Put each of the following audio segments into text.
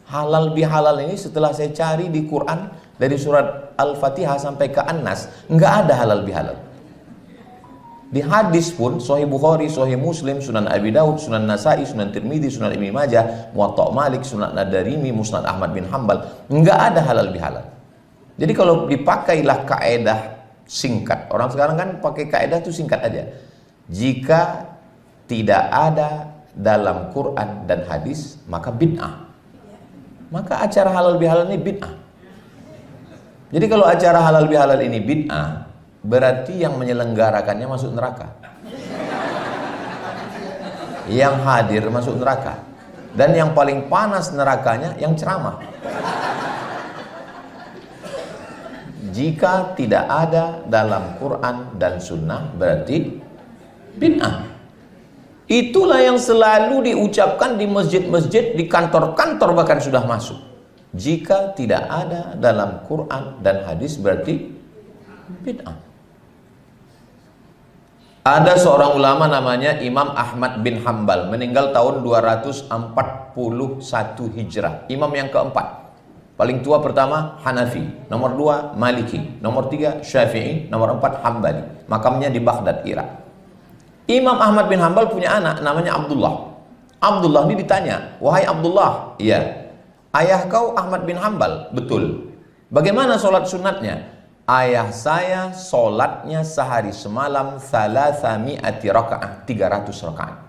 Halal bihalal ini setelah saya cari di Quran dari surat Al-Fatihah sampai ke An-Nas, nggak ada halal bihalal. Di hadis pun Sahih Bukhari, Sahih Muslim, Sunan Abi Daud, Sunan Nasa'i, Sunan Tirmidzi, Sunan Ibnu Majah, Muwatta Malik, Sunan Ad-Darimi, Musnad Ahmad bin Hambal, nggak ada halal bihalal. Jadi kalau dipakailah kaedah singkat, orang sekarang kan pakai kaedah itu singkat aja. Jika tidak ada dalam Quran dan hadis, maka bid'ah. Maka acara halal bihalal ini bid'ah. Jadi kalau acara halal bihalal ini bid'ah, berarti yang menyelenggarakannya masuk neraka. Yang hadir masuk neraka. Dan yang paling panas nerakanya yang ceramah. Jika tidak ada dalam Quran dan Sunnah, berarti bid'ah. Itulah yang selalu diucapkan di masjid-masjid, di kantor-kantor bahkan sudah masuk. Jika tidak ada dalam Quran dan hadis, berarti bid'ah. Ada seorang ulama namanya Imam Ahmad bin Hambal, meninggal tahun 241 Hijrah. Imam yang keempat. Paling tua pertama Hanafi, nomor 2 Maliki, nomor 3 Syafi'i, nomor 4 Hambali. Makamnya di Baghdad, Irak. Imam Ahmad bin Hambal punya anak namanya Abdullah. Abdullah ini ditanya, "Wahai Abdullah," "Iya." "Ayah kau Ahmad bin Hambal?" "Betul." "Bagaimana sholat sunatnya?" "Ayah saya sholatnya sehari semalam 300 rakaat, 300 rakaat."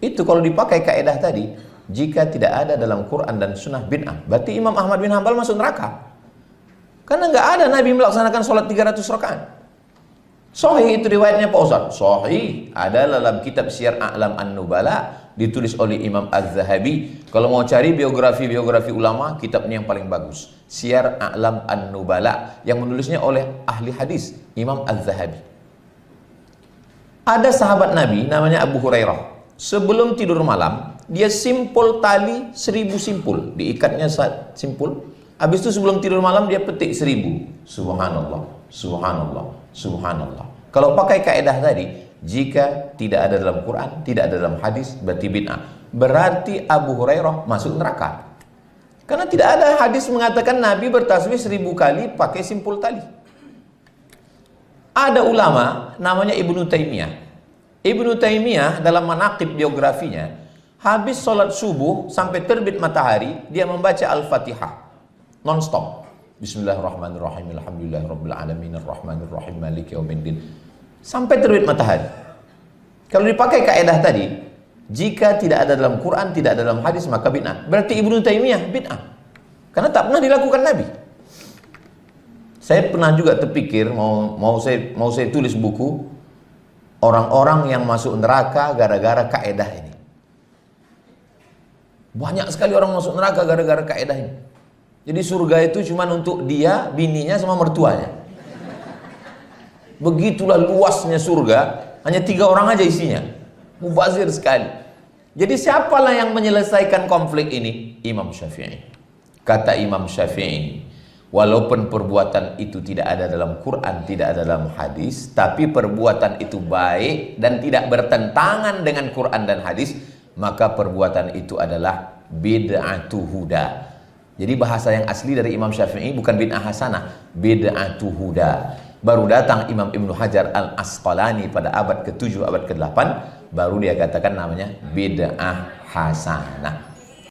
Itu kalau dipakai kaidah tadi, jika tidak ada dalam Quran dan Sunnah bid'ah, berarti Imam Ahmad bin Hambal masuk neraka. Karena nggak ada Nabi melaksanakan sholat 300 rakaat. Sahih itu riwayatnya Pak Ustaz. Sahih, ada dalam kitab Syiar A'lam An-Nubala, ditulis oleh Imam Az-Zahabi. Kalau mau cari biografi ulama, kitabnya yang paling bagus, Syiar A'lam An-Nubala, yang menulisnya oleh ahli hadis Imam Az-Zahabi. Ada sahabat Nabi namanya Abu Hurairah. Sebelum tidur malam, dia simpul tali 1000 simpul, diikatnya simpul. Habis itu sebelum tidur malam dia petik 1000. Subhanallah, subhanallah, subhanallah. Kalau pakai kaidah tadi, jika tidak ada dalam Quran, tidak ada dalam hadis, berarti bid'ah. Berarti Abu Hurairah masuk neraka. Karena tidak ada hadis mengatakan Nabi bertasbih 1000 kali pakai simpul tali. Ada ulama namanya Ibnu Taimiyah. Ibnu Taimiyah dalam manaqib biografinya, habis sholat subuh sampai terbit matahari, dia membaca Al-Fatihah non-stop. Bismillahirrahmanirrahim, alhamdulillahirabbil alamin, arrahmanirrahim, maliki yaumiddin, sampai terbit matahari. Kalau dipakai kaidah tadi, jika tidak ada dalam Quran, tidak ada dalam hadis, maka bid'ah. Berarti Ibnu Taimiyah bid'ah. Karena tak pernah dilakukan Nabi. Saya pernah juga terpikir mau saya tulis buku orang-orang yang masuk neraka gara-gara kaidah ini. Banyak sekali orang masuk neraka gara-gara kaidah ini. Jadi surga itu cuma untuk dia, bininya, sama mertuanya. Begitulah luasnya surga, hanya 3 orang aja isinya. Mubazir sekali. Jadi siapalah yang menyelesaikan konflik ini? Imam Syafi'i. Kata Imam Syafi'i, walaupun perbuatan itu tidak ada dalam Quran, tidak ada dalam hadis, tapi perbuatan itu baik dan tidak bertentangan dengan Quran dan hadis, maka perbuatan itu adalah bid'atu huda. Jadi bahasa yang asli dari Imam Syafi'i bukan bid'ah hasanah, bid'atu huda. Baru datang Imam Ibnu Hajar Al-Asqalani pada abad ke-7, abad ke-8, baru dia katakan namanya bid'ah hasanah.